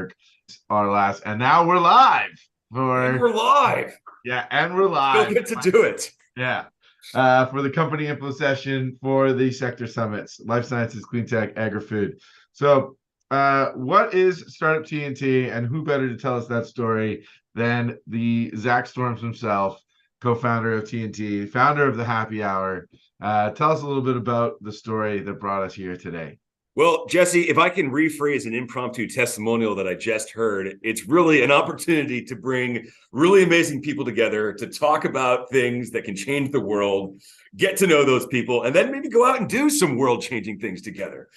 Network. Our last, and now we're live And we're live. and we're Still live. get to do it. Yeah. For the company info session for the sector summits, life sciences, clean tech, agri-food. So what is Startup TNT, and who better to tell us that story than the Zach Storms himself, co-founder of TNT, founder of the Happy Hour. Tell us a little bit about the story that brought us here today. Well, Jesse, if I can rephrase an impromptu testimonial that I just heard, it's really an opportunity to bring really amazing people together to talk about things that can change the world, get to know those people, and then maybe go out and do some world-changing things together.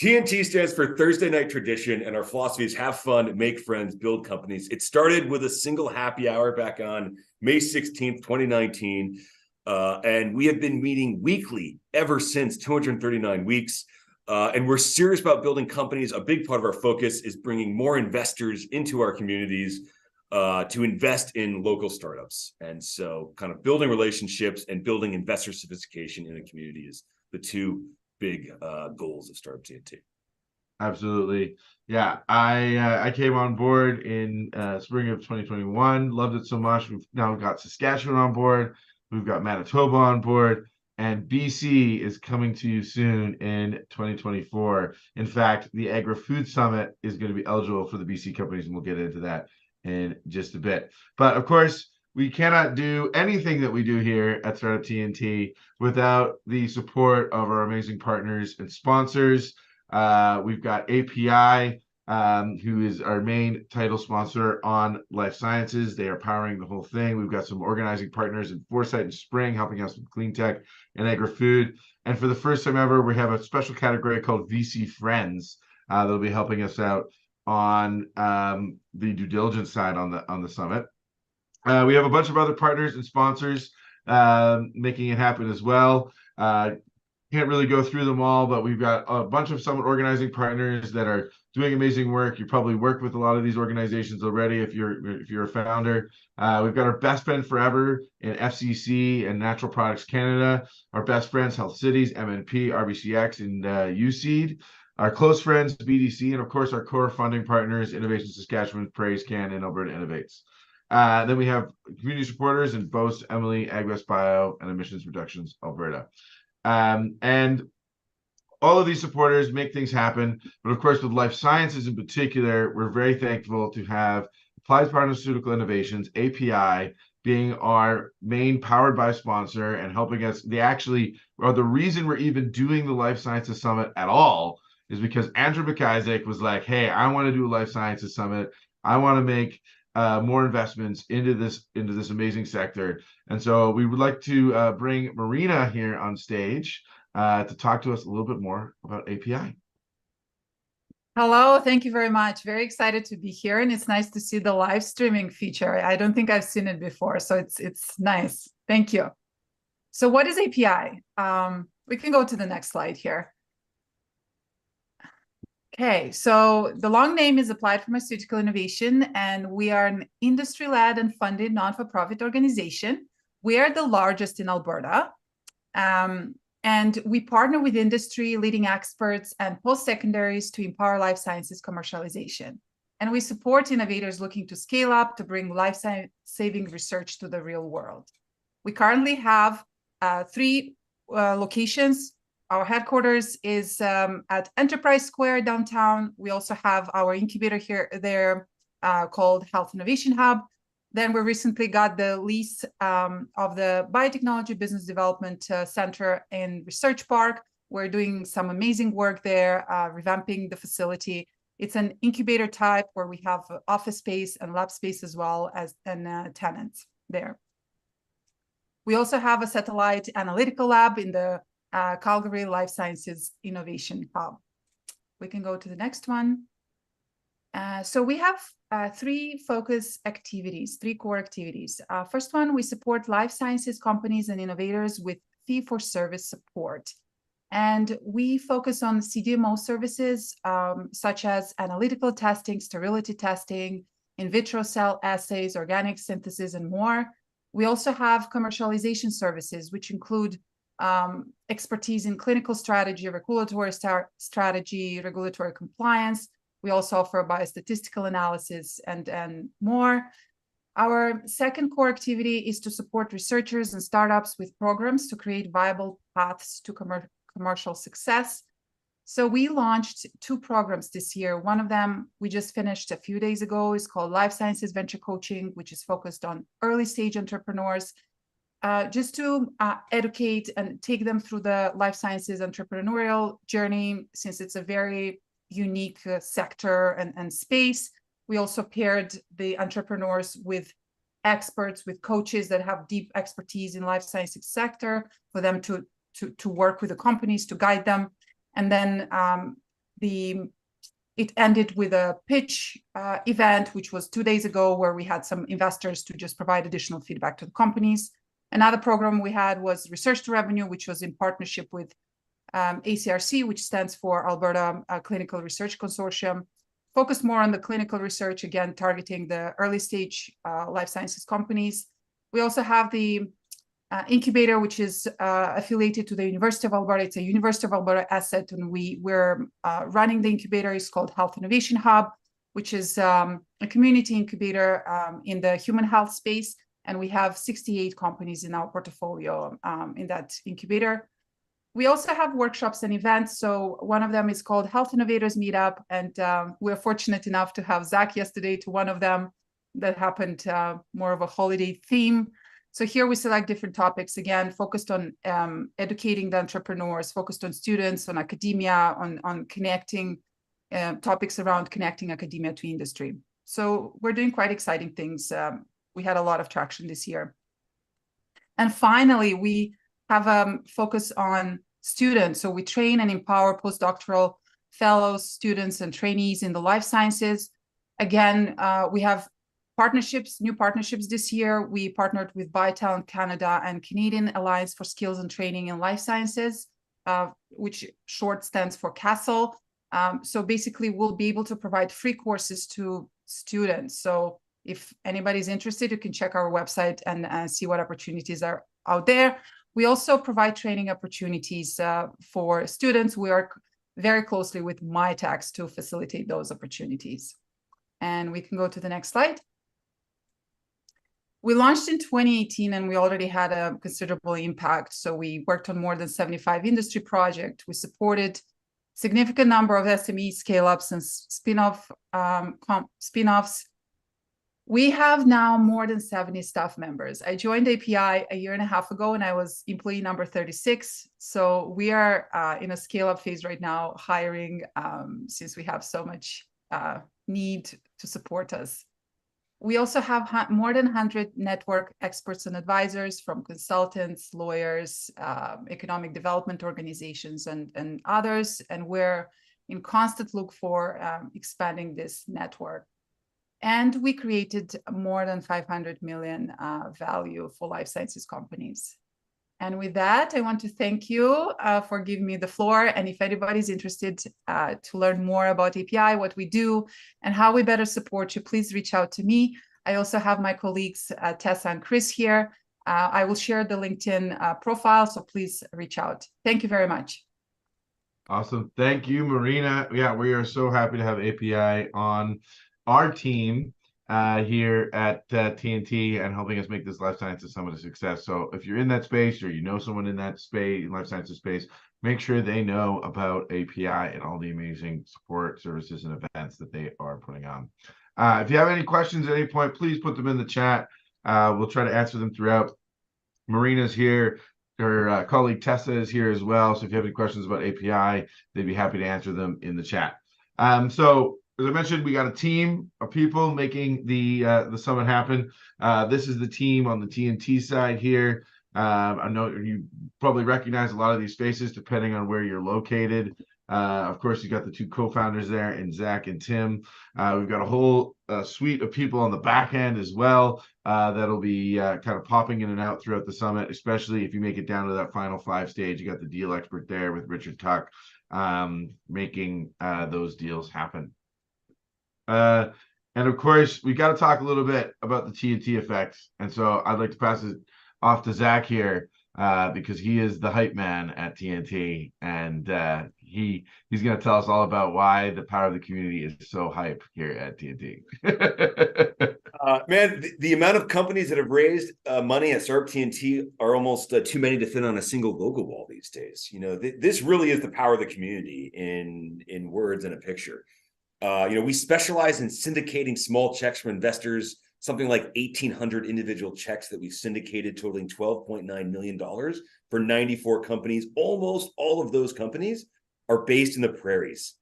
TNT stands for Thursday Night Tradition, and our philosophy is have fun, make friends, build companies. It started with a single happy hour back on May 16th, 2019, and we have been meeting weekly ever since, 239 weeks. And we're serious about building companies. A big part of our focus is bringing more investors into our communities to invest in local startups. And so kind of building relationships and building investor sophistication in a community is the two big goals of Startup TNT. Absolutely. Yeah, I came on board in spring of 2021. Loved it so much. We've now got Saskatchewan on board. We've got Manitoba on board. And BC is coming to you soon in 2024. In fact, the Agri-Food Summit is going to be eligible for the BC companies, and we'll get into that in just a bit. But of course, we cannot do anything that we do here at Startup TNT without the support of our amazing partners and sponsors. We've got API, who is our main title sponsor on life sciences. They are powering the whole thing. We've got some organizing partners in Foresight and Spring helping us with clean tech and agri-food. And for the first time ever, we have a special category called VC Friends that'll be helping us out on the due diligence side on the summit. We have a bunch of other partners and sponsors making it happen as well. Can't really go through them all, but we've got a bunch of summit organizing partners that are doing amazing work. You probably work with a lot of these organizations already if you're a founder. We've got our best friend forever in FCC and Natural Products Canada, our best friends Health Cities, MNP, RBCX, and USEED. Our close friends BDC, and of course our core funding partners Innovation Saskatchewan, Praise Can, and Alberta Innovates. Then we have community supporters in Boast, Emily, AgWest Bio, and Emissions Reductions Alberta. And all of these supporters make things happen. But of course, with life sciences in particular, we're very thankful to have Applied Pharmaceutical Innovations, API, being our main powered by sponsor and helping us. They actually are the reason we're even doing the Life Sciences Summit at all is because Andrew McIsaac was like, hey, I want to do a Life Sciences Summit. I want to make more investments into this amazing sector. And so we would like to bring Marina here on stage to talk to us a little bit more about API. Hello, thank you very much. Very excited to be here, and it's nice to see the live streaming feature. I don't think I've seen it before, so it's nice. Thank you. So what is API? We can go to the next slide here. Okay, so the long name is Applied Pharmaceutical Innovation, and we are an industry-led and funded non-for-profit organization. We are the largest in Alberta, and we partner with industry, leading experts, and post-secondaries to empower life sciences commercialization. And we support innovators looking to scale up to bring life-saving research to the real world. We currently have 3 locations. Our headquarters is at Enterprise Square downtown. We also have our incubator there called Health Innovation Hub. Then we recently got the lease of the Biotechnology Business Development Center in Research Park. We're doing some amazing work there, revamping the facility. It's an incubator type where we have office space and lab space as well as tenants there. We also have a satellite analytical lab in the Calgary Life Sciences Innovation Hub. We can go to the next one. So we have 3 focus activities, 3 core activities. First one, we support life sciences companies and innovators with fee-for-service support. And we focus on CDMO services such as analytical testing, sterility testing, in vitro cell assays, organic synthesis, and more. We also have commercialization services, which include expertise in clinical strategy, regulatory strategy, regulatory compliance, We also offer biostatistical analysis and more. Our second core activity is to support researchers and startups with programs to create viable paths to commercial success. So we launched 2 programs this year. One of them we just finished a few days ago is called Life Sciences Venture Coaching, which is focused on early stage entrepreneurs, just to educate and take them through the life sciences entrepreneurial journey, since it's a very unique sector and space. We also paired the entrepreneurs with experts, with coaches that have deep expertise in life sciences sector for them to work with the companies to guide them. And then it ended with a pitch event, which was 2 days ago, where we had some investors to just provide additional feedback to the companies. Another program we had was Research to Revenue, which was in partnership with ACRC, which stands for Alberta Clinical Research Consortium, focused more on the clinical research, again, targeting the early stage life sciences companies. We also have the incubator, which is affiliated to the University of Alberta. It's a University of Alberta asset, and we're running the incubator. It's called Health Innovation Hub, which is a community incubator in the human health space. And we have 68 companies in our portfolio in that incubator. We also have workshops and events. So one of them is called Health Innovators Meetup. And we're fortunate enough to have Zach yesterday to one of them that happened more of a holiday theme. So here we select different topics, again, focused on educating the entrepreneurs, focused on students, on academia, on connecting topics around connecting academia to industry. So we're doing quite exciting things. We had a lot of traction this year. And finally, we have a focus on students. So we train and empower postdoctoral fellows, students, and trainees in the life sciences. Again, we have new partnerships this year. We partnered with BioTalent Canada and Canadian Alliance for Skills and Training in Life Sciences, which short stands for CASL. So basically, we'll be able to provide free courses to students. So if anybody's interested, you can check our website and see what opportunities are out there. We also provide training opportunities for students. We work very closely with MyTax to facilitate those opportunities. And we can go to the next slide. We launched in 2018 and we already had a considerable impact. So we worked on more than 75 industry projects. We supported significant number of SME scale-ups and spin-offs. We have now more than 70 staff members. I joined API a year and a half ago and I was employee number 36. So we are in a scale-up phase right now, hiring since we have so much need to support us. We also have more than 100 network experts and advisors from consultants, lawyers, economic development organizations, and others. And we're in constant look for expanding this network. And we created more than 500 million value for life sciences companies. And with that, I want to thank you for giving me the floor. And if anybody's interested to learn more about API, what we do, and how we better support you, please reach out to me. I also have my colleagues, Tessa and Chris here. I will share the LinkedIn profile, so please reach out. Thank you very much. Awesome. Thank you, Marina. Yeah, we are so happy to have API on our team here at TNT and helping us make this Life Sciences Summit a success. So if you're in that space or you know someone in that space, Life Sciences space, make sure they know about API and all the amazing support services and events that they are putting on. If you have any questions at any point, please put them in the chat. We'll try to answer them throughout. Marina's here. Her colleague Tessa is here as well. So if you have any questions about API, they'd be happy to answer them in the chat. So as I mentioned, we got a team of people making the summit happen. This is the team on the TNT side here. I know you probably recognize a lot of these faces depending on where you're located. Of course, you got the two co-founders there, and Zach and Tim. We've got a whole suite of people on the back end as well that'll be kind of popping in and out throughout the summit, especially if you make it down to that final 5 stage. You got the deal expert there with Richard Tuck making those deals happen. And of course, we got to talk a little bit about the TNT effects. And so I'd like to pass it off to Zach here because he is the hype man at TNT, and he's going to tell us all about why the power of the community is so hype here at TNT. Man, the amount of companies that have raised money at Startup TNT are almost too many to fit on a single logo wall these days. You know, this really is the power of the community in words and a picture. You know, we specialize in syndicating small checks from investors, something like 1,800 individual checks that we've syndicated totaling $12.9 million for 94 companies. Almost all of those companies are based in the prairies.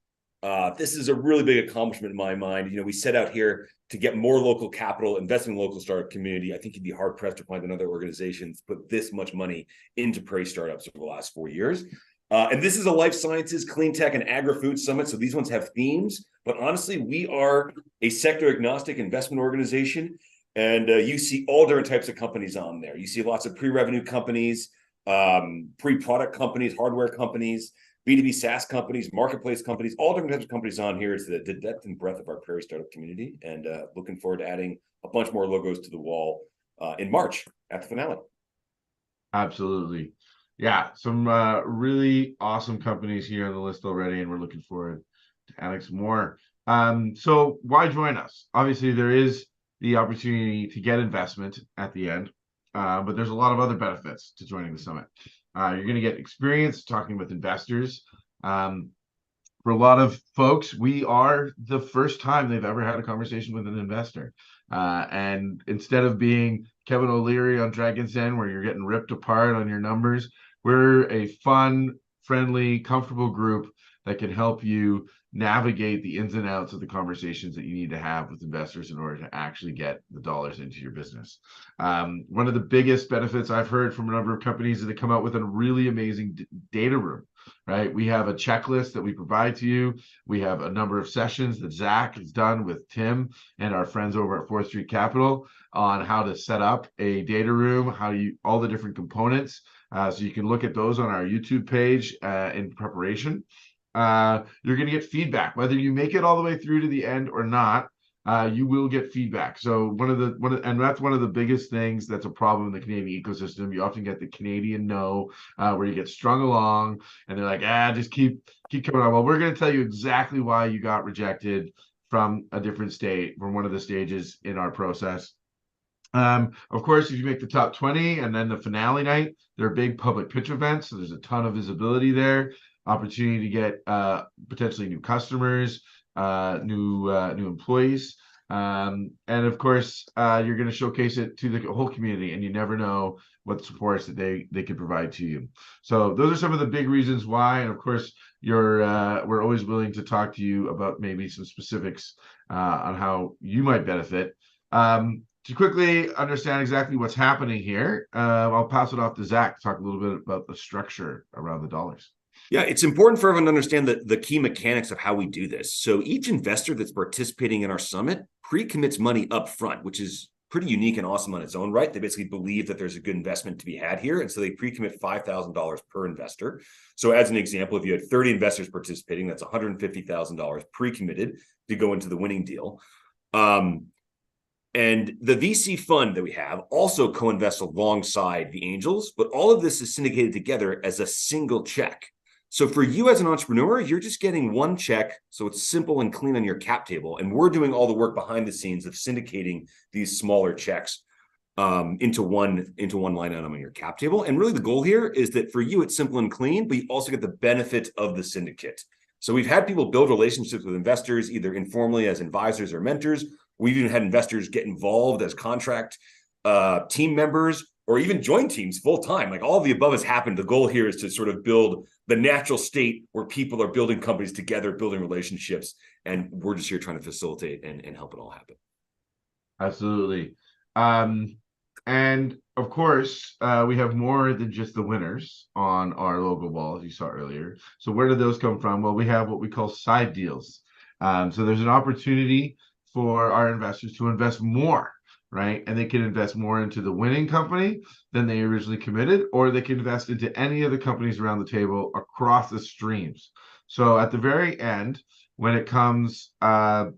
This is a really big accomplishment in my mind. You know, we set out here to get more local capital, invest in the local startup community. I think you'd be hard pressed to find another organization to put this much money into prairie startups over the last 4 years. And this is a life sciences, clean tech, and agri-food summit. So these ones have themes, but honestly, we are a sector agnostic investment organization. And you see all different types of companies on there. You see lots of pre-revenue companies, pre-product companies, hardware companies, B2B SaaS companies, marketplace companies, all different types of companies on here. It's the depth and breadth of our prairie startup community. And looking forward to adding a bunch more logos to the wall in March at the finale. Absolutely. Yeah, some really awesome companies here on the list already, and we're looking forward to adding some more. So why join us? Obviously, there is the opportunity to get investment at the end, but there's a lot of other benefits to joining the summit. You're going to get experience talking with investors. For a lot of folks, we are the first time they've ever had a conversation with an investor. And instead of being Kevin O'Leary on Dragon's Den, where you're getting ripped apart on your numbers, we're a fun, friendly, comfortable group that can help you navigate the ins and outs of the conversations that you need to have with investors in order to actually get the dollars into your business. One of the biggest benefits I've heard from a number of companies is they come out with a really amazing data room. Right, we have a checklist that we provide to you. We have a number of sessions that Zach has done with Tim and our friends over at 4th Street Capital on how to set up a data room, all the different components. So you can look at those on our YouTube page in preparation. You're going to get feedback, whether you make it all the way through to the end or not. You will get feedback. So and that's one of the biggest things that's a problem in the Canadian ecosystem. You often get the Canadian no, where you get strung along, and they're like, just keep coming on. Well, we're going to tell you exactly why you got rejected from a different state, from one of the stages in our process. Of course, if you make the top 20 and then the finale night, they're big public pitch events, so there's a ton of visibility there. Opportunity to get potentially new customers, new employees, and of course you're going to showcase it to the whole community, and you never know what supports that they could provide to you. So those are some of the big reasons why, and of course we're always willing to talk to you about maybe some specifics on how you might benefit. To quickly understand exactly what's happening here, I'll pass it off to Zach to talk a little bit about the structure around the dollars. Yeah, it's important for everyone to understand the key mechanics of how we do this. So each investor that's participating in our summit pre-commits money up front, which is pretty unique and awesome on its own right. They basically believe that there's a good investment to be had here. And so they pre-commit $5,000 per investor. So as an example, if you had 30 investors participating, that's $150,000 pre-committed to go into the winning deal. And the VC fund that we have also co-invests alongside the angels, but all of this is syndicated together as a single check. So for you as an entrepreneur, you're just getting one check. So it's simple and clean on your cap table. And we're doing all the work behind the scenes of syndicating these smaller checks into one line item on your cap table. And really the goal here is that for you, it's simple and clean, but you also get the benefit of the syndicate. So we've had people build relationships with investors, either informally as advisors or mentors. We've even had investors get involved as contract team members, or even join teams full time. Like all of the above has happened. The goal here is to sort of build the natural state where people are building companies together, building relationships, and we're just here trying to facilitate and help it all happen. Absolutely. And of course, we have more than just the winners on our logo wall, as you saw earlier. So where did those come from? Well, we have what we call side deals. So there's an opportunity for our investors to invest more, right? And they can invest more into the winning company than they originally committed, or they can invest into any of the companies around the table across the streams. So at the very end, when it comes down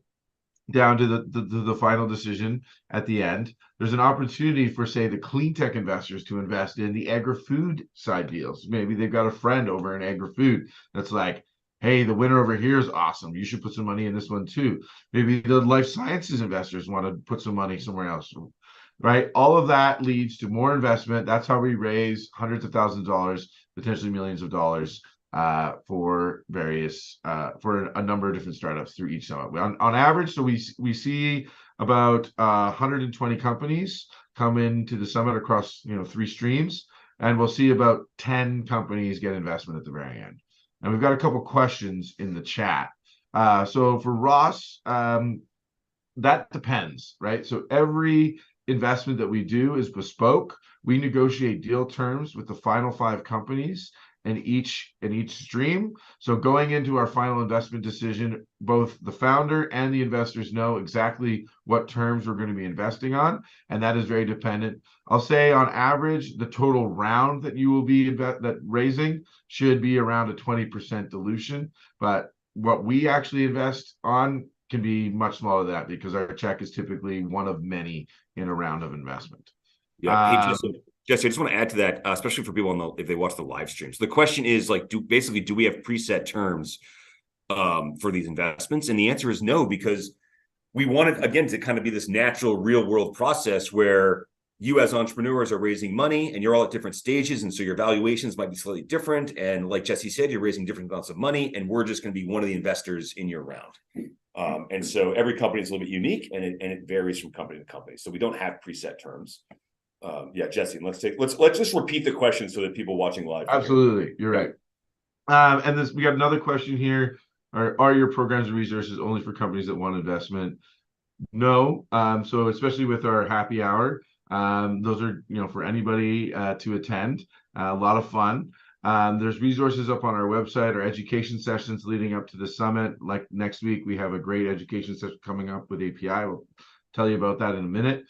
to the final decision at the end, there's an opportunity for, say, the clean tech investors to invest in the agri-food side deals. Maybe they've got a friend over in agri-food that's like, hey, the winner over here is awesome. You should put some money in this one too. Maybe the life sciences investors want to put some money somewhere else, right? All of that leads to more investment. That's how we raise hundreds of thousands of dollars, potentially millions of dollars for various for a number of different startups through each summit. On average, so we see about 120 companies come into the summit across 3 streams, and we'll see about 10 companies get investment at the very end. And we've got a couple questions in the chat. So for Ross, that depends, right? So every investment that we do is bespoke. We negotiate deal terms with the final 5 companies in each stream. So going into our final investment decision, both the founder and the investors know exactly what terms we're going to be investing on, and that is very dependent. I'll say on average, the total round that you will be raising should be around a 20% dilution, but what we actually invest on can be much smaller than that because our check is typically one of many in a round of investment. Yeah. Hey, Jesse, I just want to add to that, especially for people if they watch the live stream. So the question is like, do we have preset terms for these investments? And the answer is no, because we want it, again, to kind of be this natural real world process where you as entrepreneurs are raising money and you're all at different stages. And so your valuations might be slightly different. And like Jesse said, you're raising different amounts of money and we're just going to be one of the investors in your round. And so every company is a little bit unique and it varies from company to company. So we don't have preset terms. Yeah, Jesse, let's just repeat the question so that people watching live. Absolutely. You're right. And we got another question here. Are your programs and resources only for companies that want investment? No. So especially with our happy hour, those are, for anybody to attend. A lot of fun. There's resources up on our website, our education sessions leading up to the summit. Like next week, we have a great education session coming up with API. We'll tell you about that in a minute.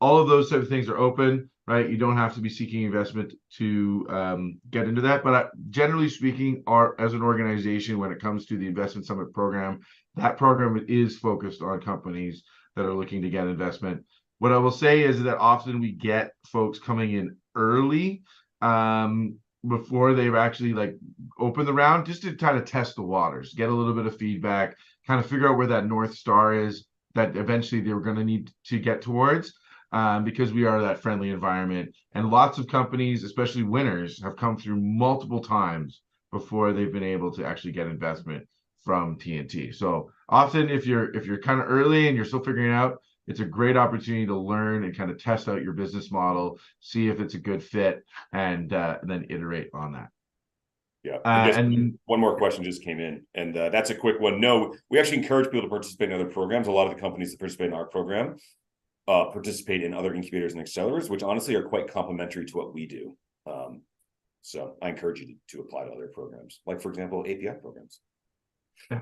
All of those type of things are open, right? You don't have to be seeking investment to get into that. But generally speaking, as an organization, when it comes to the Investment Summit program, that program is focused on companies that are looking to get investment. What I will say is that often we get folks coming in early before they've actually opened the round, just to kind of test the waters, get a little bit of feedback, kind of figure out where that North Star is that eventually they were going to need to get towards. Because we are that friendly environment. And lots of companies, especially winners, have come through multiple times before they've been able to actually get investment from TNT. So often if you're kind of early and you're still figuring it out, it's a great opportunity to learn and kind of test out your business model, see if it's a good fit, and then iterate on that. Yeah. And one more question just came in, and that's a quick one. No, we actually encourage people to participate in other programs. A lot of the companies that participate in our program participate in other incubators and accelerators, which honestly are quite complementary to what we do. So I encourage you to apply to other programs, like, for example, API programs. Yeah.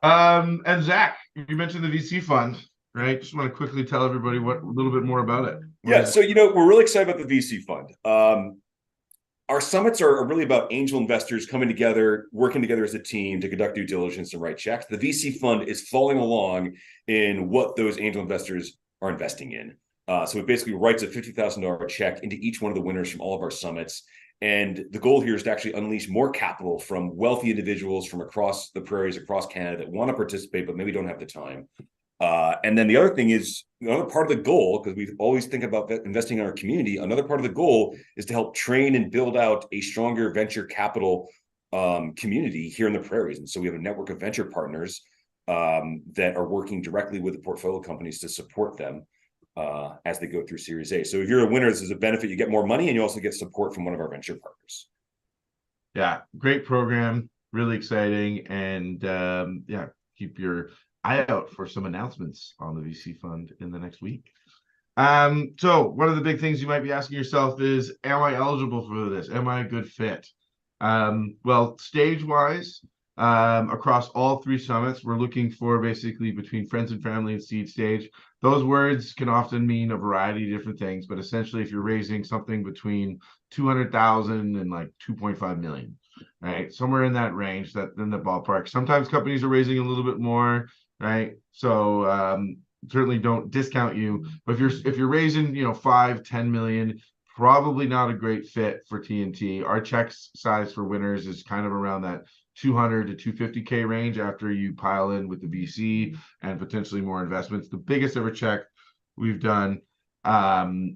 And Zach, you mentioned the VC fund, right? Just want to quickly tell everybody a little bit more about it. So we're really excited about the VC fund. Our summits are really about angel investors coming together, working together as a team to conduct due diligence and write checks. The VC fund is following along in what those angel investors are investing in. So it basically writes a $50,000 check into each one of the winners from all of our summits. And the goal here is to actually unleash more capital from wealthy individuals from across the prairies, across Canada, that want to participate, but maybe don't have the time. And then the other thing is, another part of the goal, because we always think about investing in our community, another part of the goal is to help train and build out a stronger venture capital community here in the prairies. And so we have a network of venture partners that are working directly with the portfolio companies to support them as they go through Series A. So if you're a winner, this is a benefit. You get more money and you also get support from one of our venture partners. Yeah, great program, really exciting. And keep your eye out for some announcements on the VC fund in the next week. So one of the big things you might be asking yourself is, am I eligible for this? Am I a good fit? Well, stage-wise, across all 3 summits, we're looking for basically between friends and family and seed stage. Those words can often mean a variety of different things, but essentially if you're raising something between 200,000 and 2.5 million, right? Somewhere in that range, that in the ballpark. Sometimes companies are raising a little bit more, right? So certainly don't discount you, but if you're raising 5-10 million, probably not a great fit for TNT. Our check size for winners is kind of around that 200 to 250K range after you pile in with the VC and potentially more investments. The biggest ever check we've done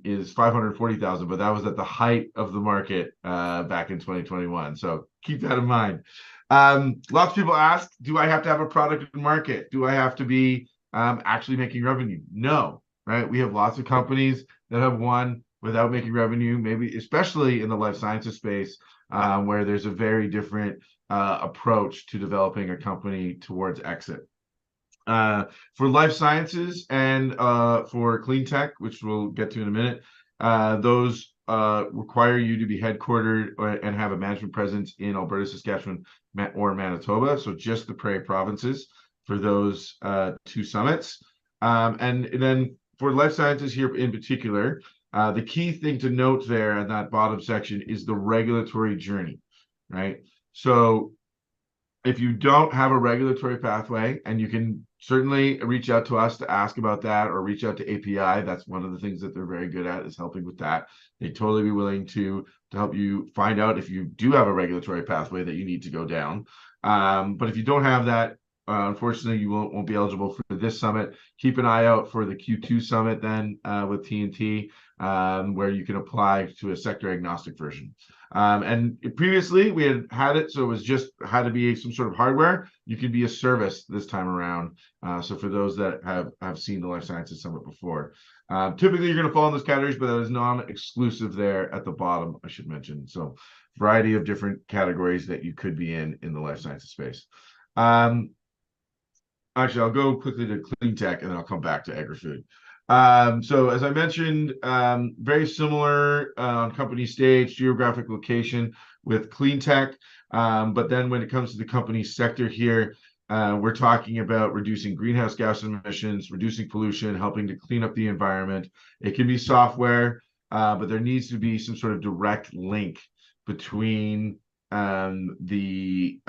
is 540,000, but that was at the height of the market back in 2021. So keep that in mind. Lots of people ask, do I have to have a product in market? Do I have to be actually making revenue? No, right? We have lots of companies that have won without making revenue, maybe especially in the life sciences space, where there's a very different approach to developing a company towards exit. For life sciences and for clean tech, which we'll get to in a minute, those require you to be headquartered and have a management presence in Alberta, Saskatchewan, or Manitoba. So just the Prairie provinces for those two summits. And then for life sciences here in particular, the key thing to note there in that bottom section is the regulatory journey, right? So if you don't have a regulatory pathway, and you can certainly reach out to us to ask about that, or reach out to API. That's one of the things that they're very good at, is helping with that. They'd totally be willing to help you find out if you do have a regulatory pathway that you need to go down. But if you don't have that, unfortunately, you won't be eligible for this summit. Keep an eye out for the Q2 summit then with TNT, where you can apply to a sector agnostic version. And previously we had it, so it was just had to be some sort of hardware. You could be a service this time around. So for those that have seen the Life Sciences Summit before, typically you're going to fall in those categories, but that is non-exclusive there at the bottom, I should mention. So variety of different categories that you could be in the life sciences space. Actually, I'll go quickly to clean tech and then I'll come back to agri-food. So as I mentioned, very similar on company stage, geographic location with clean tech. But then when it comes to the company sector here, we're talking about reducing greenhouse gas emissions, reducing pollution, helping to clean up the environment. It can be software, but there needs to be some sort of direct link between the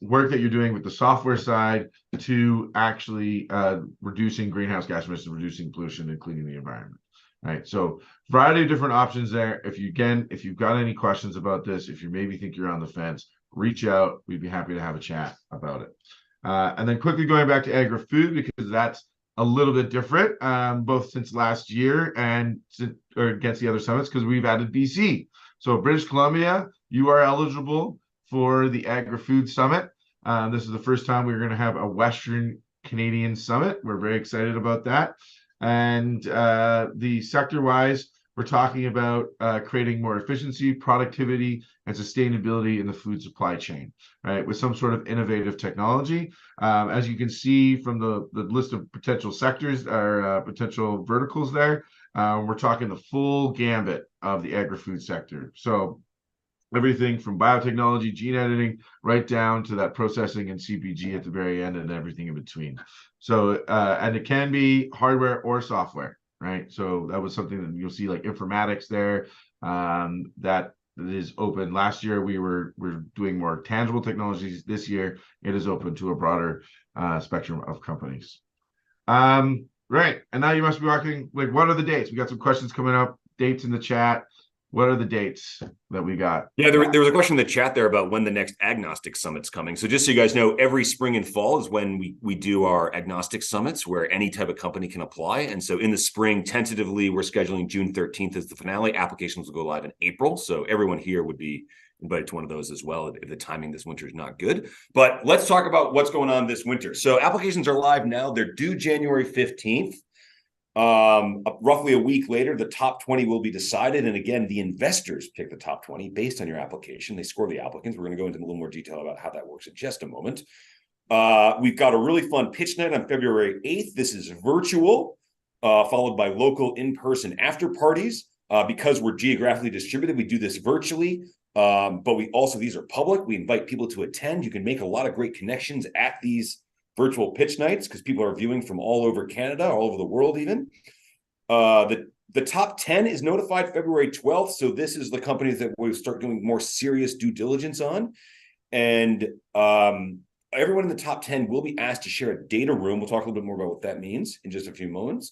work that you're doing with the software side to actually reducing greenhouse gas emissions, reducing pollution, and cleaning the environment. Right. So variety of different options there. If you've got any questions about this, if you maybe think you're on the fence, reach out. We'd be happy to have a chat about it. And then quickly going back to agri-food, because that's a little bit different, both since last year and against the other summits, because we've added BC. So British Columbia, you are eligible for the Agri-Food Summit. This is the first time we're going to have a Western Canadian summit. We're very excited about that. And the sector-wise, we're talking about creating more efficiency, productivity, and sustainability in the food supply chain, right? With some sort of innovative technology. As you can see from the list of potential sectors or potential verticals there, we're talking the full gambit of the agri-food sector. So everything from biotechnology, gene editing, right down to that processing and CPG at the very end, and everything in between. So, and it can be hardware or software, right? So that was something that you'll see, like informatics there, that is open. Last year we're doing more tangible technologies. This year it is open to a broader spectrum of companies. Right, and now you must be asking, like, what are the dates? We got some questions coming up. Dates in the chat. What are the dates that we got? Yeah, there was a question in the chat there about when the next agnostic summit's coming. So just so you guys know, every spring and fall is when we do our agnostic summits, where any type of company can apply. And so in the spring, tentatively, we're scheduling June 13th as the finale. Applications will go live in April. So everyone here would be invited to one of those as well if the timing this winter is not good. But let's talk about what's going on this winter. So applications are live now. They're due January 15th. Roughly a week later, the top 20 will be decided. And again, the investors pick the top 20 based on your application. They score the applicants. We're going to go into a little more detail about how that works in just a moment. We've got a really fun pitch night on February 8th. This is virtual, followed by local in-person after parties. Because we're geographically distributed, we do this virtually. But we also, these are public. We invite people to attend. You can make a lot of great connections at these virtual pitch nights because people are viewing from all over Canada, all over the world even. The top 10 is notified February 12th. So this is the companies that we'll start doing more serious due diligence on. And everyone in the top 10 will be asked to share a data room. We'll talk a little bit more about what that means in just a few moments.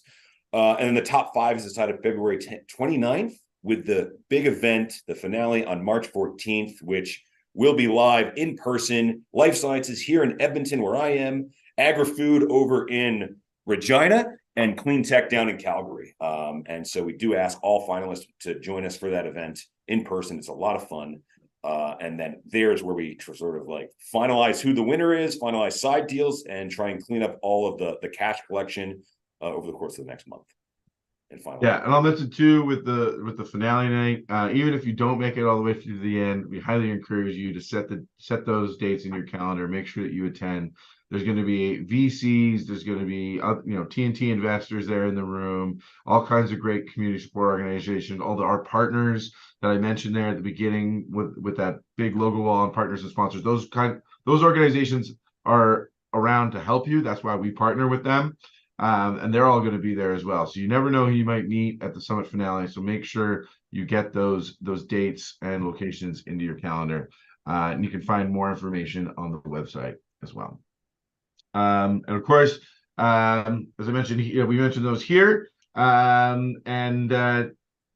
And then the top 5 is decided February 29th. with the big event, the finale on March 14th, which will be live in person. Life Sciences here in Edmonton, where I am, Agri-Food over in Regina, and Clean Tech down in Calgary. And so we do ask all finalists to join us for that event in person. It's a lot of fun. And then there's where we sort of like finalize who the winner is, finalize side deals, and try and clean up all of the cash collection over the course of the next month. And finally, yeah, and I'll mention too with the finale night. Even if you don't make it all the way through the end, we highly encourage you to set those dates in your calendar. Make sure that you attend. There's going to be VCs. There's going to be TNT investors there in the room. All kinds of great community support organizations. Our partners that I mentioned there at the beginning with that big logo wall and partners and sponsors. Those organizations are around to help you. That's why we partner with them. And they're all going to be there as well. So you never know who you might meet at the summit finale. So make sure you get those dates and locations into your calendar. And you can find more information on the website as well. And of course, as I mentioned, we mentioned those here.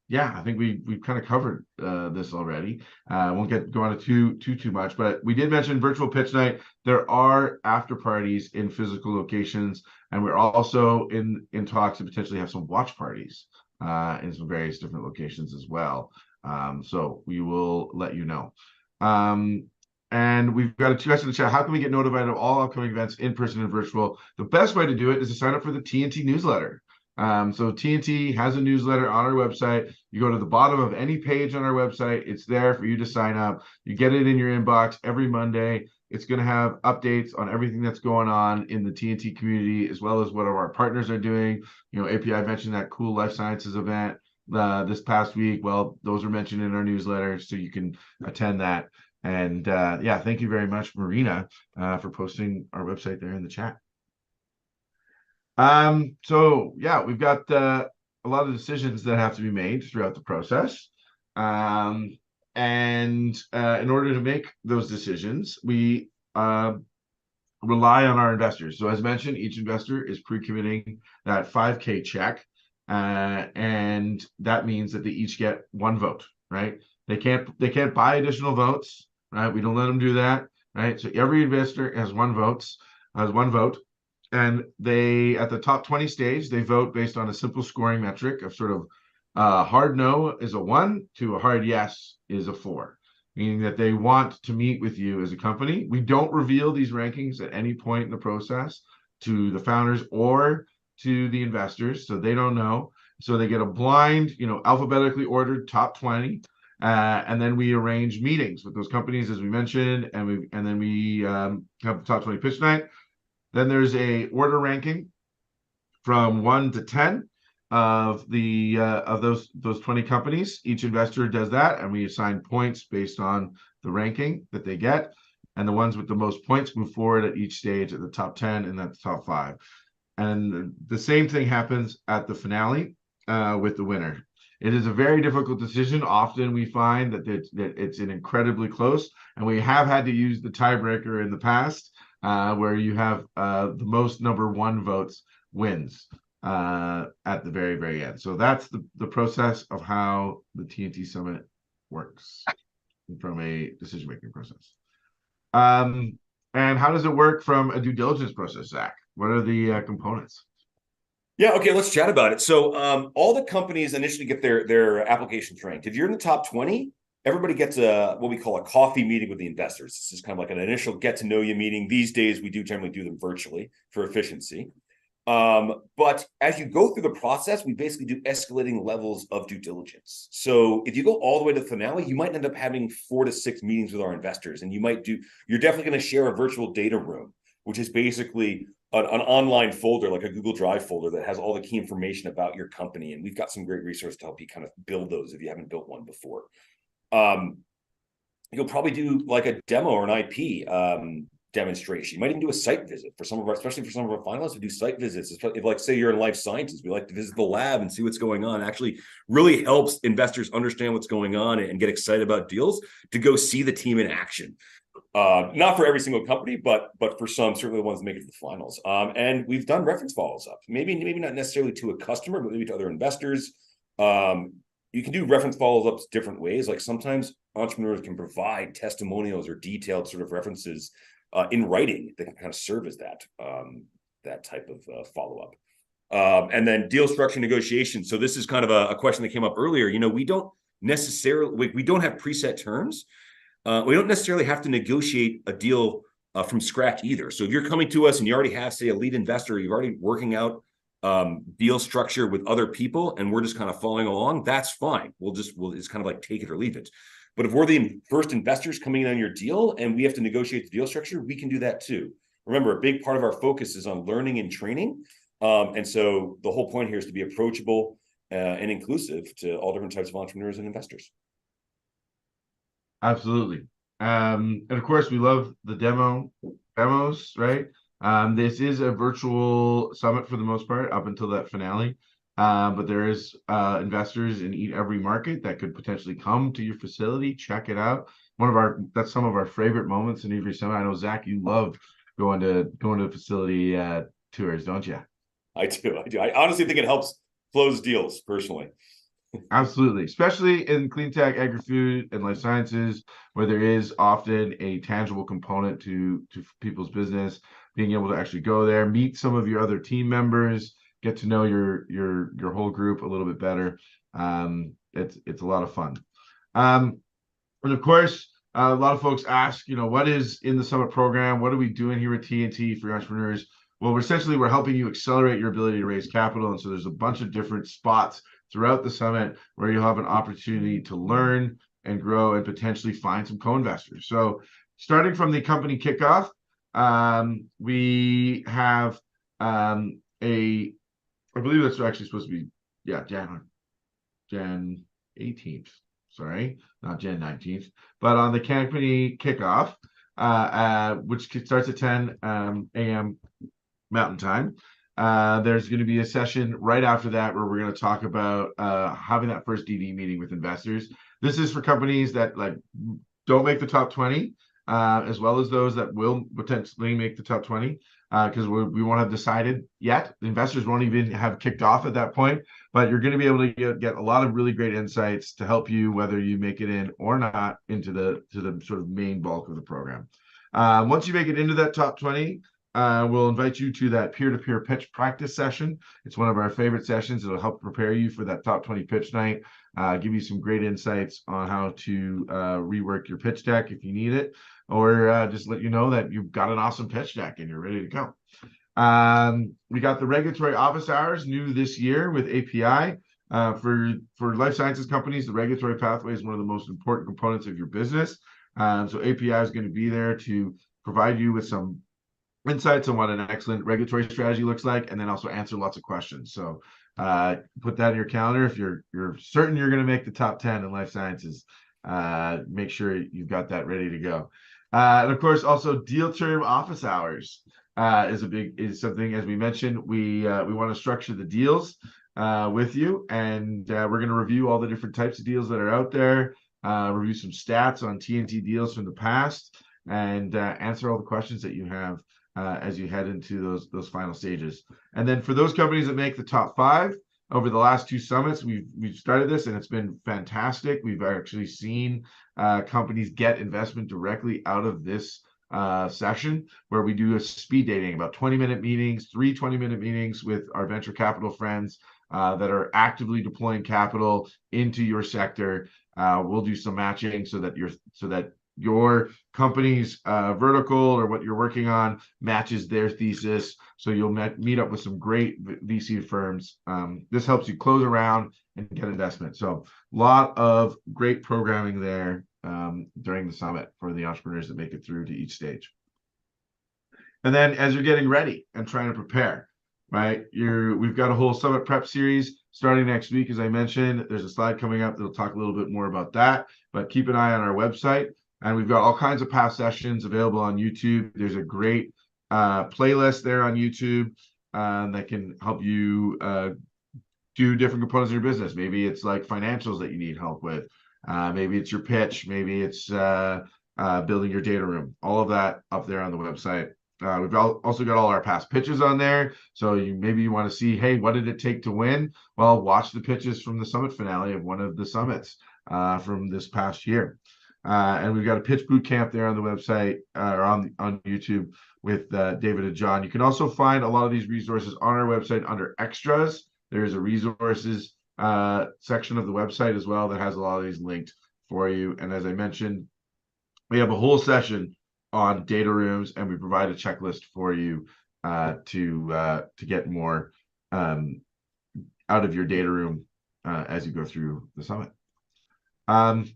Yeah, I think we've kind of covered this already. I won't go on to too much, but we did mention virtual pitch night. There are after parties in physical locations, and we're also in talks to potentially have some watch parties in some various different locations as well. So we will let you know. And we've got two guys in the chat. How can we get notified of all upcoming events in person and virtual? The best way to do it is to sign up for the TNT newsletter. So TNT has a newsletter on our website. You go to the bottom of any page on our website. It's there for you to sign up. You get it in your inbox every Monday. It's going to have updates on everything that's going on in the TNT community, as well as what our partners are doing. API mentioned that cool life sciences event this past week. Well, those are mentioned in our newsletter, so you can attend that. And yeah, thank you very much, Marina, for posting our website there in the chat. So yeah, we've got a lot of decisions that have to be made throughout the process. And in order to make those decisions, we rely on our investors. So as mentioned, each investor is pre-committing that 5K check. And that means that they each get one vote, right? They can't buy additional votes, right? We don't let them do that, right? So every investor has one vote. And they, at the top 20 stage, they vote based on a simple scoring metric of sort of hard no is a 1 to a hard yes is a 4, meaning that they want to meet with you as a company. We don't reveal these rankings at any point in the process to the founders or to the investors, so they don't know. So they get a blind, alphabetically ordered top 20. And then we arrange meetings with those companies, as we mentioned, and then we have the top 20 pitch night. Then there's a order ranking from 1 to 10 of those 20 companies. Each investor does that, and we assign points based on the ranking that they get. And the ones with the most points move forward at each stage at the top 10 and at the top 5. And the same thing happens at the finale with the winner. It is a very difficult decision. Often we find that it's an incredibly close, and we have had to use the tiebreaker in the past. Where you have the most number 1 votes wins at the very, very end. So that's the process of how the TNT Summit works from a decision-making process. And how does it work from a due diligence process, Zach? What are the components? Yeah, okay, let's chat about it. So all the companies initially get their applications ranked. If you're in the top 20, everybody gets what we call a coffee meeting with the investors. This is kind of like an initial get-to-know-you meeting. These days, we do generally do them virtually for efficiency. But as you go through the process, we basically do escalating levels of due diligence. So if you go all the way to the finale, you might end up having 4 to 6 meetings with our investors, and you're definitely going to share a virtual data room, which is basically an online folder, like a Google Drive folder that has all the key information about your company. And we've got some great resources to help you kind of build those if you haven't built one before. You'll probably do like a demo or an IP demonstration. You might even do a site visit especially for some of our finalists. We do site visits. If, like, say you're in life sciences, we like to visit the lab and see what's going on. It actually really helps investors understand what's going on and get excited about deals to go see the team in action. Not for every single company, but for some, certainly the ones that make it to the finals. And we've done reference follows up, maybe not necessarily to a customer, but maybe to other investors. you can do reference follow-ups different ways. Like sometimes entrepreneurs can provide testimonials or detailed sort of references in writing that can kind of serve as that type of follow-up. And then deal structure negotiation. So this is kind of a question that came up earlier. You know, we don't have preset terms. We don't necessarily have to negotiate a deal from scratch either. So if you're coming to us and you already have, say, a lead investor, you're already working out deal structure with other people, and we're just kind of following along, that's fine. It's kind of like take it or leave it. But if we're the first investors coming in on your deal and we have to negotiate the deal structure, we can do that too. Remember, a big part of our focus is on learning and training. And so the whole point here is to be approachable and inclusive to all different types of entrepreneurs and investors. Absolutely. And of course, we love the demos, right? This is a virtual summit for the most part up until that finale. But there is investors in every market that could potentially come to your facility, check it out. That's some of our favorite moments in every summit. I know, Zach, you love going to facility tours, don't you? I do. I honestly think it helps close deals personally. Absolutely, especially in clean tech, agri-food, and life sciences, where there is often a tangible component to people's business. Being able to actually go there, meet some of your other team members, get to know your whole group a little bit better. It's a lot of fun. And of course, a lot of folks ask, you know, what is in the summit program? What are we doing here at TNT for entrepreneurs? Well, we're helping you accelerate your ability to raise capital, and so there's a bunch of different spots throughout the summit where you'll have an opportunity to learn and grow and potentially find some co-investors. So starting from the company kickoff, we have I believe that's actually supposed to be, Jan 18th. Sorry, not Jan 19th. But on the company kickoff, which starts at 10 a.m. Mountain Time, there's going to be a session right after that where we're going to talk about having that first DD meeting with investors. This is for companies that don't make the top 20, as well as those that will potentially make the top 20, because we won't have decided yet. The investors won't even have kicked off at that point, but you're going to be able to get a lot of really great insights to help you whether you make it in or not into the sort of main bulk of the program. Once you make it into that top 20, we'll invite you to that peer-to-peer pitch practice session. It's one of our favorite sessions. It'll help prepare you for that top 20 pitch night, give you some great insights on how to rework your pitch deck if you need it, or just let you know that you've got an awesome pitch deck and you're ready to go. We got the regulatory office hours new this year with API. For life sciences companies, the regulatory pathway is one of the most important components of your business. So API is going to be there to provide you with some insights on what an excellent regulatory strategy looks like, and then also answer lots of questions. So put that in your calendar. If you're certain you're going to make the top 10 in life sciences, make sure you've got that ready to go. And of course, also deal term office hours is something, as we mentioned, we want to structure the deals with you, and we're going to review all the different types of deals that are out there, review some stats on TNT deals from the past, and answer all the questions that you have as you head into those final stages. And then for those companies that make the top 5, over the last 2 summits, we've started this and it's been fantastic. We've actually seen companies get investment directly out of this session, where we do a speed dating, about 20-minute meetings, 3 20-minute meetings with our venture capital friends that are actively deploying capital into your sector. We'll do some matching so that your company's vertical or what you're working on matches their thesis. So you'll meet up with some great VC firms. This helps you close around and get investment. So a lot of great programming there during the summit for the entrepreneurs that make it through to each stage. And then as you're getting ready and trying to prepare, right, we've got a whole summit prep series starting next week. As I mentioned, there's a slide coming up that'll talk a little bit more about that, but keep an eye on our website. And we've got all kinds of past sessions available on YouTube. There's a great playlist there on YouTube that can help you do different components of your business. Maybe it's like financials that you need help with. Maybe it's your pitch. Maybe it's building your data room. All of that up there on the website. We've also got all our past pitches on there. So maybe you want to see, hey, what did it take to win? Well, watch the pitches from the summit finale of one of the summits from this past year. And we've got a pitch boot camp there on the website or on YouTube with David and John. You can also find a lot of these resources on our website under extras. There's a resources section of the website as well that has a lot of these linked for you. And as I mentioned, we have a whole session on data rooms, and we provide a checklist for you to get more out of your data room as you go through the summit. And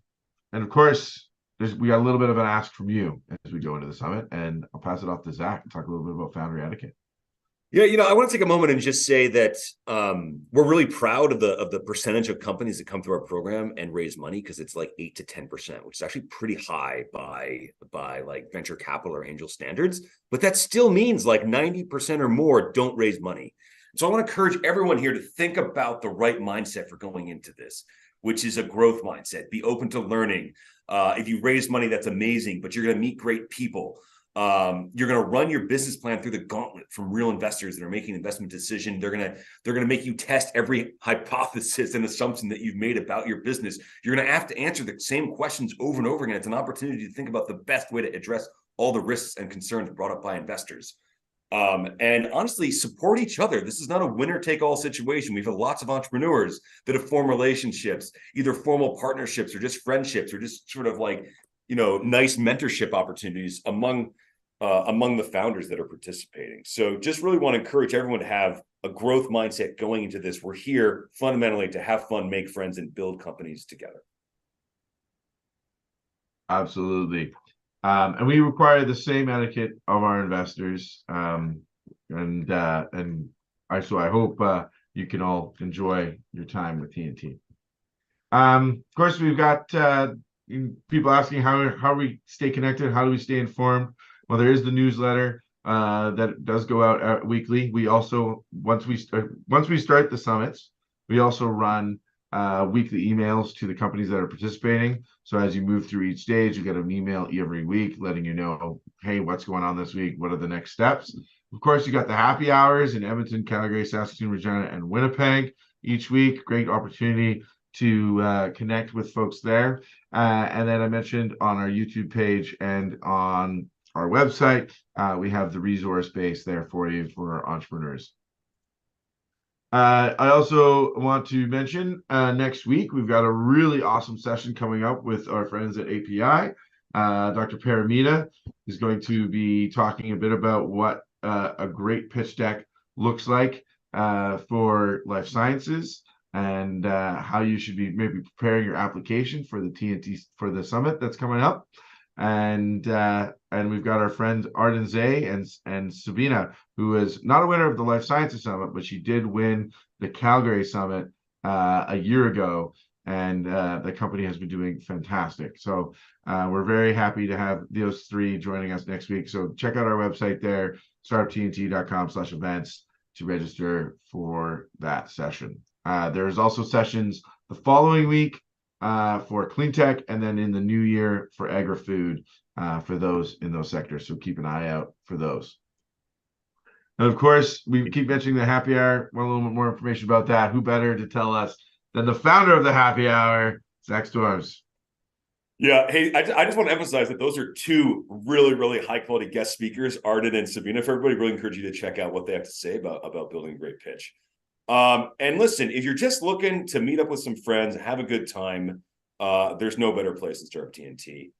of course, we got a little bit of an ask from you as we go into the summit, and I'll pass it off to Zach and talk a little bit about Foundry Etiquette. Yeah, I want to take a moment and just say that we're really proud of the percentage of companies that come through our program and raise money, because it's like 8 to 10%, which is actually pretty high by like venture capital or angel standards. But that still means like 90% or more don't raise money. So I want to encourage everyone here to think about the right mindset for going into this, which is a growth mindset. Be open to learning. If you raise money, that's amazing, but you're going to meet great people. You're going to run your business plan through the gauntlet from real investors that are making an investment decision. They're going to make you test every hypothesis and assumption that you've made about your business. You're going to have to answer the same questions over and over again. It's an opportunity to think about the best way to address all the risks and concerns brought up by investors. And honestly, support each other. This is not a winner-take-all situation. We've had lots of entrepreneurs that have formed relationships, either formal partnerships or just friendships, or just sort of like, nice mentorship opportunities among the founders that are participating. So just really want to encourage everyone to have a growth mindset going into this. We're here fundamentally to have fun, make friends, and build companies together. Absolutely. And we require the same etiquette of our investors. So I hope you can all enjoy your time with TNT. Of course, we've got people asking how we stay connected, how do we stay informed? Well, there is the newsletter that does go out weekly. We also, once we start the summits, we also run weekly emails to the companies that are participating. So as you move through each stage, you get an email every week letting you know, hey, what's going on this week? What are the next steps? Of course, you got the happy hours in Edmonton, Calgary, Saskatoon, Regina, and Winnipeg each week. Great opportunity to connect with folks there. And then I mentioned on our YouTube page and on our website, we have the resource base there for you for entrepreneurs. I also want to mention next week, we've got a really awesome session coming up with our friends at API. Dr. Paramita is going to be talking a bit about what a great pitch deck looks like for life sciences, and how you should be maybe preparing your application for the TNT for the summit that's coming up. And we've got our friend Arden Zay and Sabina, who is not a winner of the Life Sciences Summit, but she did win the Calgary Summit a year ago, and the company has been doing fantastic. So we're very happy to have those three joining us next week. So check out our website there, startuptnt.com/events, to register for that session. There's also sessions the following week for clean tech, and then in the new year for agri-food for those in those sectors. So keep an eye out for those. And of course, we keep mentioning the happy hour. Want a little bit more information about that? Who better to tell us than the founder of the happy hour, Zach Storms? Yeah. Hey, I just want to emphasize that those are two really, really high quality guest speakers, Arden and Sabina. For everybody, really encourage you to check out what they have to say about building a great pitch. And listen, if you're just looking to meet up with some friends, have a good time, there's no better place than Startup TNT.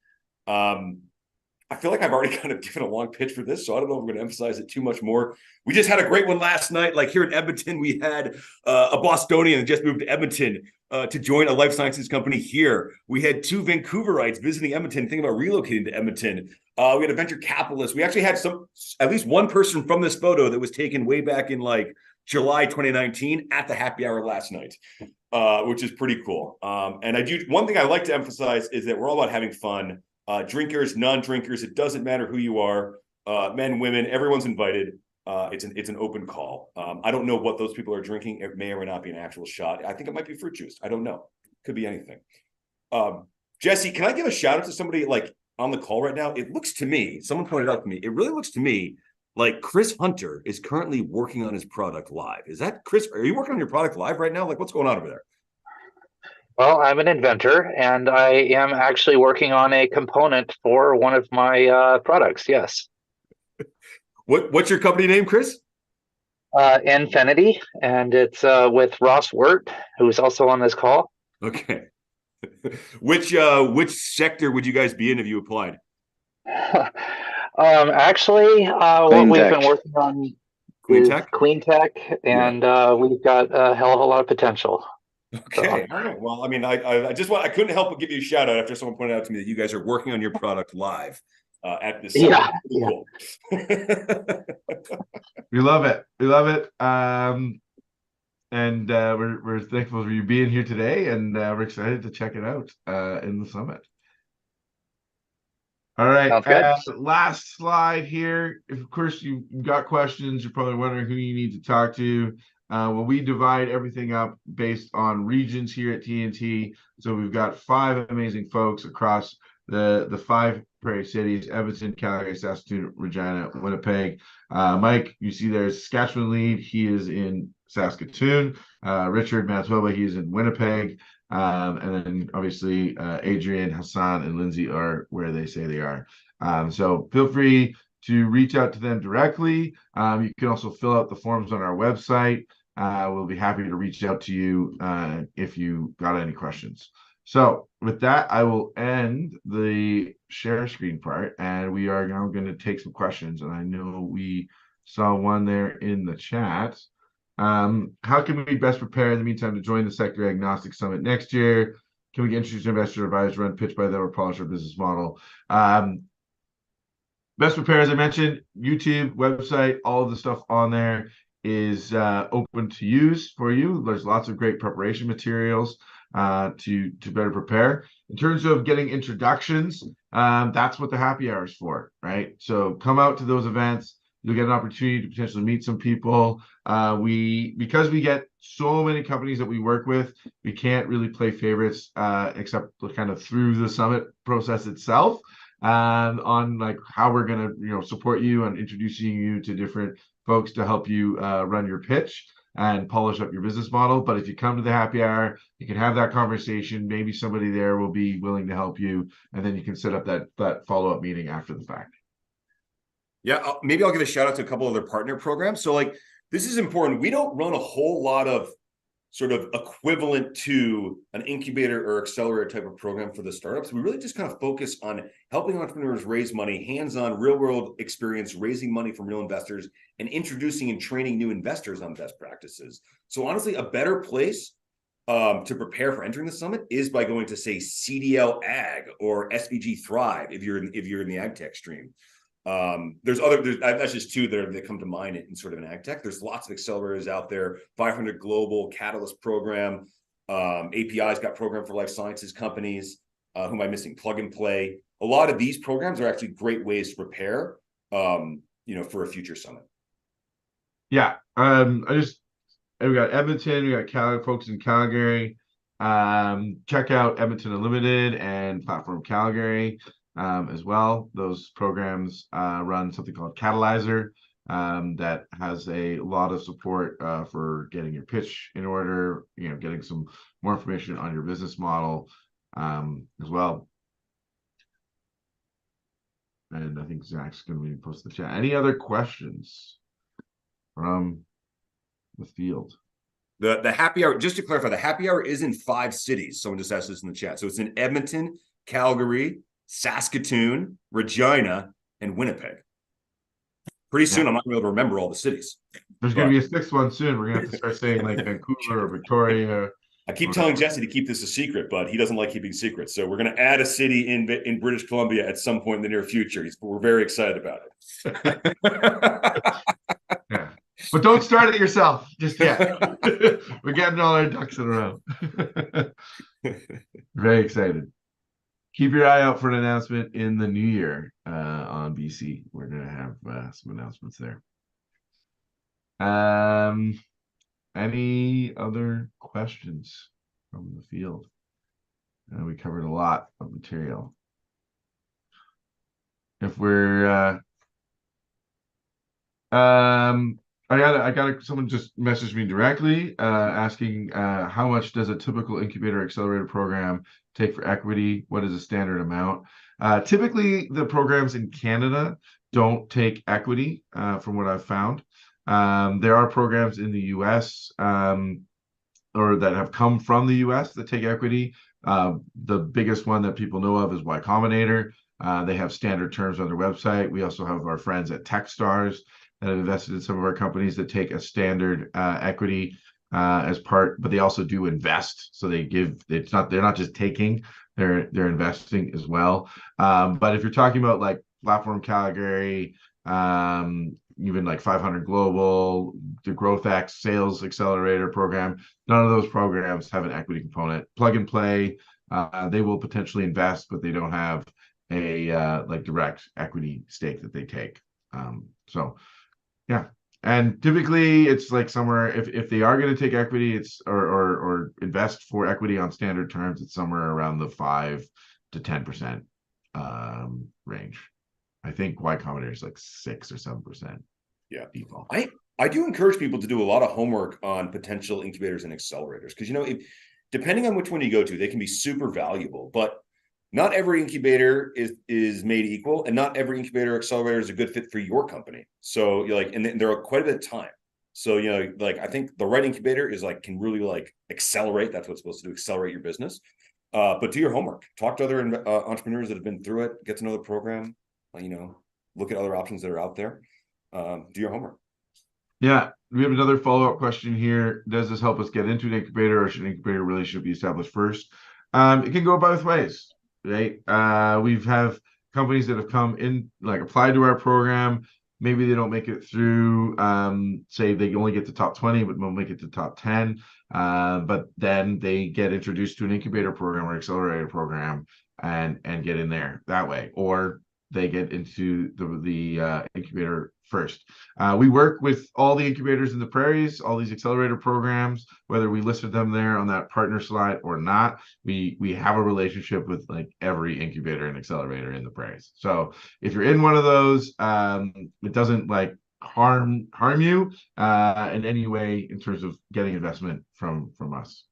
I feel like I've already kind of given a long pitch for this, so I don't know if we're going to emphasize it too much more. We just had a great one last night. Like here in Edmonton, we had a Bostonian that just moved to Edmonton to join a life sciences company here. We had two Vancouverites visiting Edmonton, thinking about relocating to Edmonton. We had a venture capitalist. We actually had at least one person from this photo that was taken way back in like July 2019 at the happy hour last night, which is pretty cool. And one thing I like to emphasize is that we're all about having fun. Drinkers, non-drinkers, it doesn't matter who you are, men, women, everyone's invited. It's an open call. I don't know what those people are drinking. It may or may not be an actual shot. I think it might be fruit juice. I don't know. Could be anything. Jesse, can I give a shout out to somebody like on the call right now? It looks to me, someone pointed out to me, it really looks to me like Chris Hunter is currently working on his product live. Is that Chris? Are you working on your product live right now? Like, what's going on over there? Well, I'm an inventor, and I am actually working on a component for one of my products. Yes, What's your company name, Chris? Infinity, and it's with Ross Wirt, who's also on this call. Okay. Which sector would you guys be in if you applied? Actually, what Clean we've tech. been working on Clean is tech? clean tech, and we've got a hell of a lot of potential. Okay. All right. Well, I mean, I couldn't help but give you a shout out after someone pointed out to me that you guys are working on your product live at this. Yeah, Cool. We love it. We love it. And we're thankful for you being here today, and we're excited to check it out in the summit. All right, sounds good. last slide here. If of course you've got questions, you're probably wondering who you need to talk to. Well, we divide everything up based on regions here at TNT. So we've got 5 amazing folks across the 5 prairie cities: Edmonton, Calgary, Saskatoon, Regina, Winnipeg. Mike, you see there's Saskatchewan lead. He is in Saskatoon. Richard, Manitoba, he is in Winnipeg. And then obviously Adrian, Hassan, and Lindsay are where they say they are. So feel free to reach out to them directly. You can also fill out the forms on our website. We'll be happy to reach out to you if you got any questions. So with that, I will end the share screen part, and we are now going to take some questions. And I know we saw one there in the chat. How can we best prepare in the meantime to join the sector agnostic summit next year? Can we get introduced to investor advisors, run pitch by them, or polish our business model? Best prepare, as I mentioned, YouTube, website, all of the stuff on there is open to use for you. There's lots of great preparation materials to better prepare. In terms of getting introductions, that's what the happy hour is for, right? So come out to those events. You'll get an opportunity to potentially meet some people. Because we get so many companies that we work with, we can't really play favorites except kind of through the summit process itself, on like how we're going to support you and introducing you to different folks to help you run your pitch and polish up your business model. But if you come to the happy hour, you can have that conversation. Maybe somebody there will be willing to help you, and then you can set up that follow-up meeting after the fact. Yeah, maybe I'll give a shout out to a couple other partner programs. So like, this is important. We don't run a whole lot of sort of equivalent to an incubator or accelerator type of program for the startups. We really just kind of focus on helping entrepreneurs raise money, hands-on real world experience, raising money from real investors, and introducing and training new investors on best practices. So honestly, a better place to prepare for entering the summit is by going to, say, CDL Ag or SVG Thrive if you're in the ag tech stream. That's just 2 that come to mind in sort of an ag tech. There's lots of accelerators out there. 500 Global, Catalyst program, API's got program for life sciences companies. Who am I missing? Plug and Play. A lot of these programs are actually great ways to prepare, for a future summit. Yeah, we got Edmonton, we got folks in Calgary. Check out Edmonton Unlimited and Platform Calgary. As well. Those programs run something called Catalyzer that has a lot of support for getting your pitch in order, getting some more information on your business model as well. And I think Zach's going to be posting the chat. Any other questions from the field? The happy hour, just to clarify, the happy hour is in 5 cities. Someone just asked this in the chat. So it's in Edmonton, Calgary, Saskatoon, Regina, and Winnipeg. Pretty soon, I'm not going to be able to remember all the cities. There's going to be a 6th one soon. We're going to have to start saying like Vancouver or Victoria. I keep telling Jesse to keep this a secret, but he doesn't like keeping secrets. So we're going to add a city in British Columbia at some point in the near future. We're very excited about it. Yeah. But don't start it yourself just yet. We're getting all our ducks in a row. Very excited. Keep your eye out for an announcement in the new year on BC. We're going to have some announcements there. Any other questions from the field? We covered a lot of material. If we're I got someone just messaged me directly, asking, how much does a typical incubator accelerator program take for equity? What is the standard amount? Typically, the programs in Canada don't take equity, from what I've found. There are programs in the US, or that have come from the US that take equity. The biggest one that people know of is Y Combinator. They have standard terms on their website. We also have our friends at Techstars that have invested in some of our companies that take a standard equity as part, but they also do invest. So they give, they're not just taking, they're investing as well. But if you're talking about like Platform Calgary, even like 500 Global, the Growth X Sales Accelerator program, none of those programs have an equity component. Plug and Play, they will potentially invest, but they don't have a like direct equity stake that they take. So yeah. And typically it's like somewhere, if they are going to take equity, it's or invest for equity on standard terms, it's somewhere around the 5 to 10% range. I think Y Combinator is like 6 or 7%. Yeah. Default. I do encourage people to do a lot of homework on potential incubators and accelerators because, you know, depending on which one you go to, they can be super valuable, but not every incubator is made equal, and not every incubator or accelerator is a good fit for your company. So you're like, and there are quite a bit of time. So, you know, like I think the right incubator is like, can really like accelerate. That's what's supposed to do, accelerate your business. But do your homework, talk to other entrepreneurs that have been through it, get to know the program, you know, look at other options that are out there. Do your homework. Yeah, we have another follow-up question here. Does this help us get into an incubator, or should an incubator really should be established first? It can go both ways, right? We've have companies that have come in, like applied to our program. Maybe they don't make it through, say they only get the top 20, but won't make it to top 10. But then they get introduced to an incubator program or accelerator program and get in there that way. Or they get into the incubator first. We work with all the incubators in the prairies, all these accelerator programs, whether we listed them there on that partner slide or not. We have a relationship with like every incubator and accelerator in the prairies. So if you're in one of those, it doesn't like harm you in any way in terms of getting investment from us.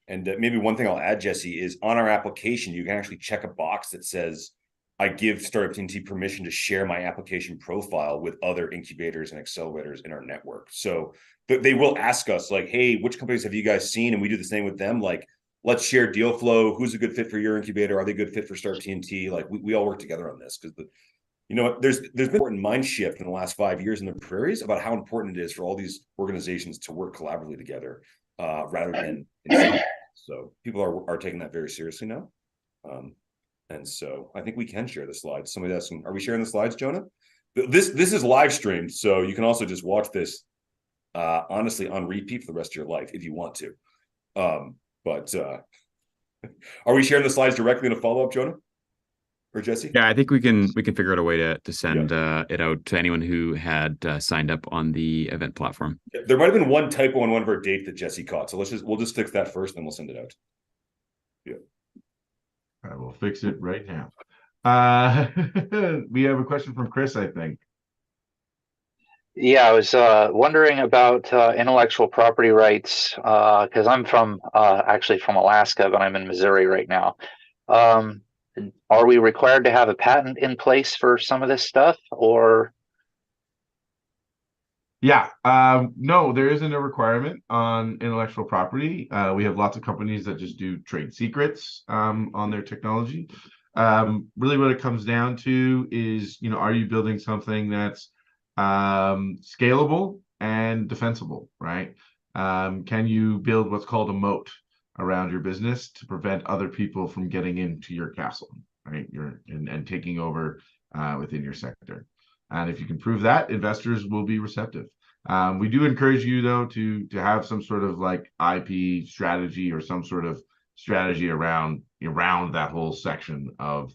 And maybe one thing I'll add, Jesse, is on our application, you can actually check a box that says, I give Startup TNT permission to share my application profile with other incubators and accelerators in our network. So they will ask us like, hey, which companies have you guys seen? And we do the same with them. Like, let's share deal flow. Who's a good fit for your incubator? Are they a good fit for Startup TNT? Like we all work together on this because you know, there's been an important mind shift in the last 5 years in the prairies about how important it is for all these organizations to work collaboratively together rather than so people are taking that very seriously now. And so I think we can share the slides. Somebody asked, are we sharing the slides, Jonah? This is live streamed, so you can also just watch this honestly on repeat for the rest of your life if you want to. But are we sharing the slides directly in a follow-up, Jonah? Or Jesse? Yeah, I think we can figure out a way to send it out to anyone who had signed up on the event platform. There might have been one typo on one of our dates that Jesse caught, so we'll just fix that first, and then we'll send it out. Yeah. I will fix it right now. We have a question from Chris, I think. Yeah, I was wondering about intellectual property rights because I'm from actually from Alaska, but I'm in Missouri right now. Are we required to have a patent in place for some of this stuff, or? Yeah, no, there isn't a requirement on intellectual property. We have lots of companies that just do trade secrets on their technology. Really what it comes down to is, you know, are you building something that's scalable and defensible, right? Can you build what's called a moat around your business to prevent other people from getting into your castle, right? And taking over within your sector. And if you can prove that, investors will be receptive. We do encourage you though to have some sort of like IP strategy or some sort of strategy around that whole section of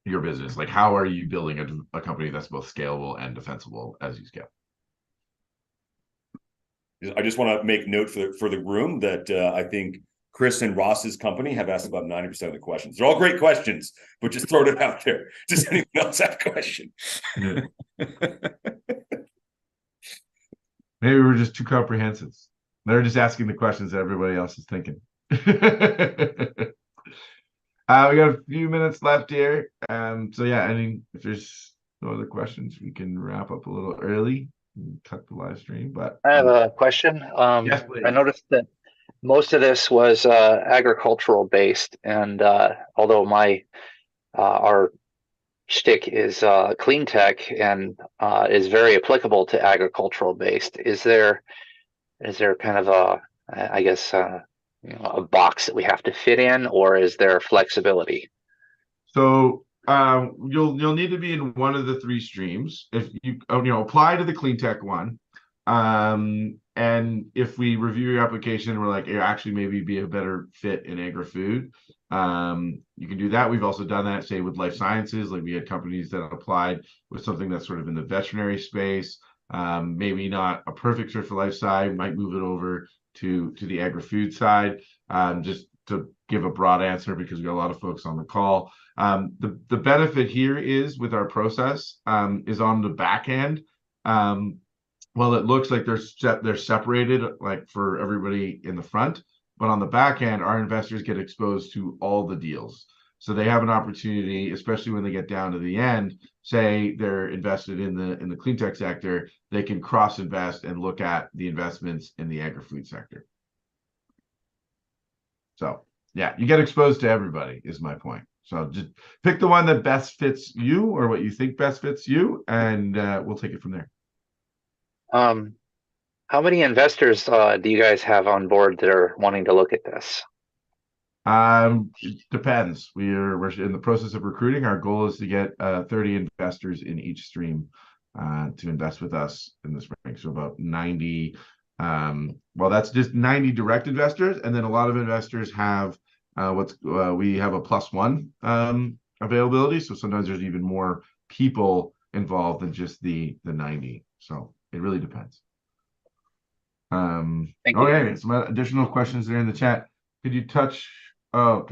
your business. Like, how are you building a company that's both scalable and defensible as you scale? I just want to make note for the room that I think Chris and Ross's company have asked about 90% of the questions. They're all great questions, but just throwing it out there. Does anyone else have a question? Yeah. Maybe we're just too comprehensive. They're just asking the questions that everybody else is thinking. We got a few minutes left here. So yeah, if there's no other questions, we can wrap up a little early and cut the live stream. But I have a question. yes, please. I noticed that most of this was agricultural based, and although our shtick is clean tech and is very applicable to agricultural based, is there kind of I guess a box that we have to fit in, or is there flexibility? So you'll need to be in one of the three streams. If you apply to the clean tech one, and if we review your application, we're like, it actually maybe be a better fit in agri-food. You can do that. We've also done that, say, with life sciences. Like we had companies that applied with something that's sort of in the veterinary space. Maybe not a perfect fit for life sci, might move it over to the agri-food side. Just to give a broad answer because we got a lot of folks on the call. The benefit here is with our process is on the back end. Well, it looks like they're separated, like for everybody in the front, but on the back end, our investors get exposed to all the deals. So they have an opportunity, especially when they get down to the end, say they're invested in the clean tech sector, they can cross invest and look at the investments in the agri-food sector. So yeah, you get exposed to everybody is my point. So just pick the one that best fits you or what you think best fits you, and we'll take it from there. How many investors do you guys have on board that are wanting to look at this? It depends. We're in the process of recruiting. Our goal is to get 30 investors in each stream to invest with us in the spring. So about 90. Well, that's just 90 direct investors, and then a lot of investors have we have a +1 availability. So sometimes there's even more people involved than just the 90. So it really depends. Okay, some additional questions there in the chat. Could you can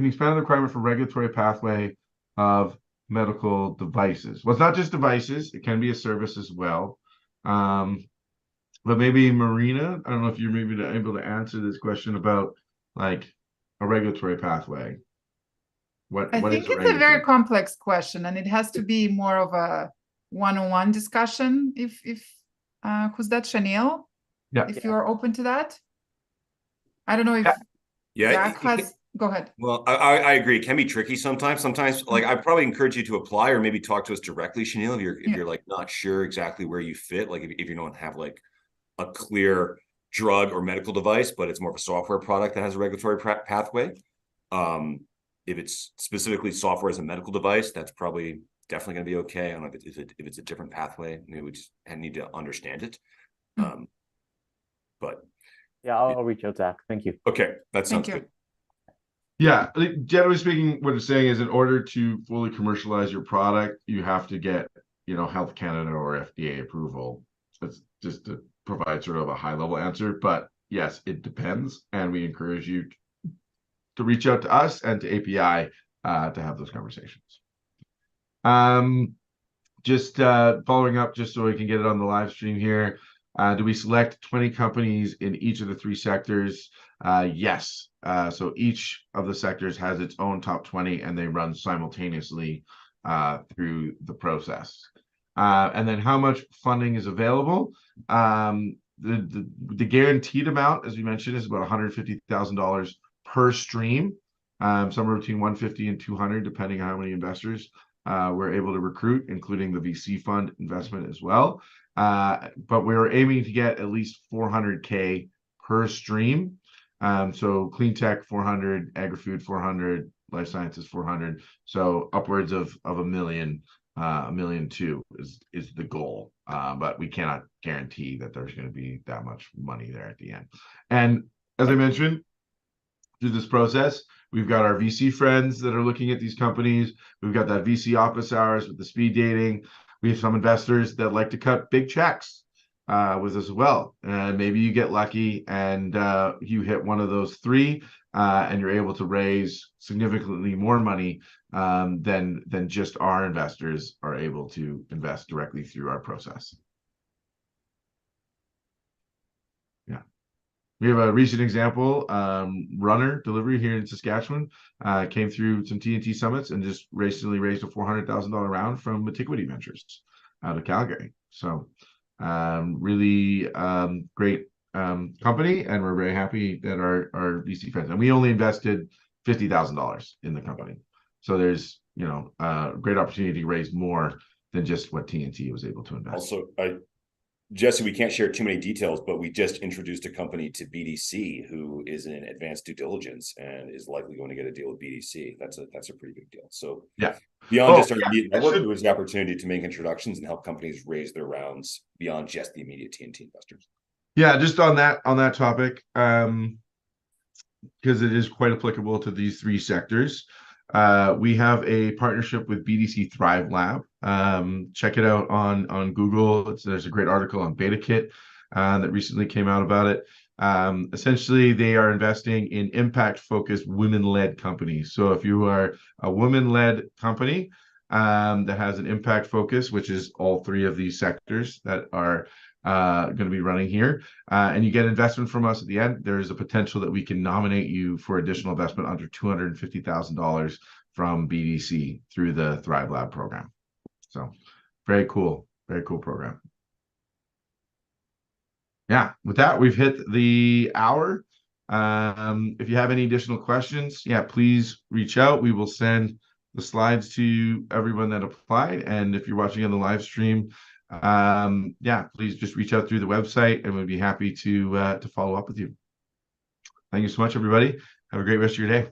you expand on the requirement for regulatory pathway of medical devices? Well, it's not just devices, it can be a service as well. But maybe Marina, I don't know if you're maybe able to answer this question about like a regulatory pathway. I think it's a very complex question, and it has to be more of a one-on-one discussion. If who's that, Chanel? Yeah. If you're open to that. I don't know if Jack has. Go ahead. Well, I agree. It can be tricky sometimes. Like I probably encourage you to apply or maybe talk to us directly, Chanel, if you're like not sure exactly where you fit. Like if you don't have like a clear drug or medical device, but it's more of a software product that has a regulatory pathway. If it's specifically software as a medical device, that's probably definitely going to be okay. I don't know if it's a different pathway. Maybe we just need to understand it. But yeah, I'll reach out, Zach. Thank you. Okay, that sounds good. Yeah, generally speaking, what it's saying is in order to fully commercialize your product, you have to get, Health Canada or FDA approval. That's just to provide sort of a high level answer. But yes, it depends. And we encourage you to reach out to us and to API to have those conversations. Just following up, just so we can get it on the live stream here. Do we select 20 companies in each of the three sectors? Yes. So each of the sectors has its own top 20 and they run simultaneously through the process. And then how much funding is available? The guaranteed amount, as we mentioned, is about $150,000 per stream, somewhere between 150 and 200, depending on how many investors we're able to recruit, including the VC fund investment as well. But we're aiming to get at least 400K per stream. So clean tech 400, agri-food 400, life sciences 400. So upwards of $1 million, $1.2 million is the goal. But we cannot guarantee that there's going to be that much money there at the end. And as I mentioned, through this process, we've got our VC friends that are looking at these companies. We've got that VC office hours with the speed dating. We have some investors that like to cut big checks. with us as well. Maybe you get lucky and you hit one of those three, and you're able to raise significantly more money than just our investors are able to invest directly through our process. Yeah. We have a recent example, Runner Delivery here in Saskatchewan, came through some TNT summits and just recently raised a $400,000 round from Antiquity Ventures out of Calgary. So really great company, and we're very happy that our VC friends, and we only invested $50,000 in the company. So there's, you know, great opportunity to raise more than just what TNT was able to invest. Also, Jesse, we can't share too many details, but we just introduced a company to BDC who is in advanced due diligence and is likely going to get a deal with BDC. That's a pretty big deal. So yeah, beyond just our immediate network, it was the opportunity to make introductions and help companies raise their rounds beyond just the immediate TNT investors. Yeah, just on that topic, because it is quite applicable to these three sectors. We have a partnership with BDC Thrive Lab. Check it out on Google. There's a great article on BetaKit that recently came out about it. Essentially, they are investing in impact-focused women-led companies. So if you are a woman-led company that has an impact focus, which is all three of these sectors that are going to be running here, and you get investment from us at the end, there is a potential that we can nominate you for additional investment under $250,000 from BDC through the Thrive Lab program. So very cool program. Yeah, with that, we've hit the hour. If you have any additional questions, yeah, please reach out. We will send the slides to everyone that applied. And if you're watching on the live stream, yeah, please just reach out through the website and we'd be happy to follow up with you. Thank you so much, everybody. Have a great rest of your day.